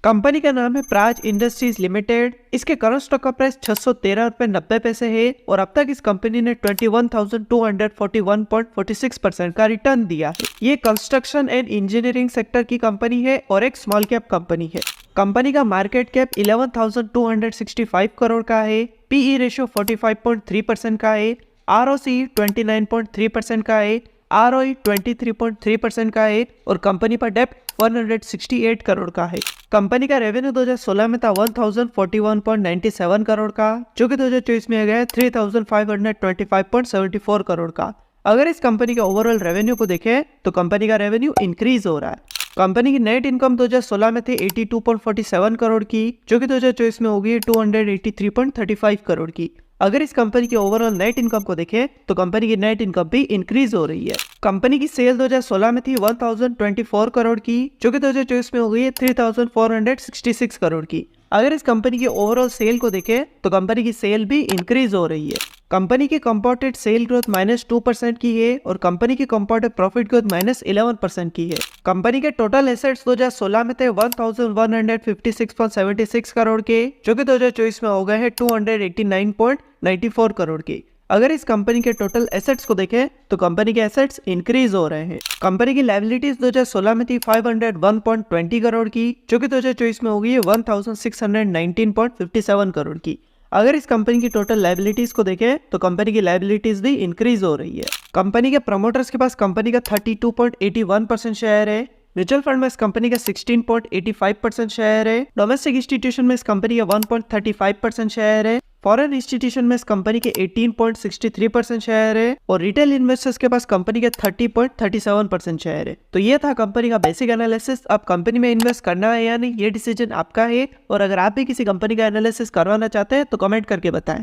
Company का नाम है प्राज इंडस्ट्रीज लिमिटेड। इसके करंट स्टॉक का प्राइस 613.90 है और अब तक इस कंपनी ने 21,241.46% का रिटर्न दिया है। ये कंस्ट्रक्शन एंड इंजीनियरिंग सेक्टर की कंपनी है और एक स्मॉल कैप कंपनी है। कंपनी का मार्केट कैप 11,265 करोड़ का है। पीई रेशियो 45.3% का है। आरओसी 29.3% का है। आरओई 23.3% का है और कंपनी पर डेप्ट 168 करोड़ का है। कंपनी का रेवेन्यू 2016 में था 1041.97 करोड़ का, जो कि 2024 में आ गया 3525.74 करोड़ का। अगर इस कंपनी के ओवरऑल रेवेन्यू को देखें तो कंपनी का रेवेन्यू इंक्रीज हो रहा है। कंपनी की नेट इनकम 2016 में थी 82.47 करोड़ की, जो कि 2024 में होगी 283.35 करोड़ की। अगर इस कंपनी की ओवरऑल नेट इनकम को देखें तो कंपनी की नेट इनकम भी इंक्रीज हो रही है। कंपनी की सेल 2016 में थी 1024 करोड़ की, जो कि 2024 में हो गई है 3466 करोड़ की। अगर इस कंपनी की ओवरऑल सेल को देखें तो कंपनी की सेल भी इंक्रीज हो रही है। कंपनी की कंपाउंडेड सेल ग्रोथ -2% की है और कंपनी की कंपाउंडेड प्रॉफिट ग्रोथ -11% की है। कंपनी के टोटल एसेट्स 2016 में थे 1156.76 करोड़ के, जो कि 2024 में हो गए हैं 289.94 करोड़ के। अगर इस कंपनी के टोटल एसेट्स को देखें तो कंपनी के एसेट्स इंक्रीज हो रहे हैं। कंपनी की लायबिलिटीज 2016 में थी 501.20 करोड़ की, जो कि 2024 में हो गई है 1619.57 करोड़ की। अगर इस कंपनी की टोटल लायबिलिटीज को देखें तो कंपनी की लायबिलिटीज भी इंक्रीज हो रही है। कंपनी के प्रमोटर्स के पास कंपनी का 32.81% शेयर है। म्यूचुअल फंड में इस कंपनी का 16.85% शेयर है। डोमेस्टिक इंस्टीट्यूशन में इस कंपनी का 1.35% शेयर है। फॉरेन इंस्टीट्यूशन में इस कंपनी के 18.63% शेयर है और रिटेल इन्वेस्टर्स के पास कंपनी के 30.37% शेयर है। तो ये था कंपनी का बेसिक एनालिसिस। अब कंपनी में इन्वेस्ट करना है या नहीं, ये डिसीजन आपका है। और अगर आप भी किसी कंपनी का एनालिसिस करवाना चाहते हैं तो कमेंट करके बताएं।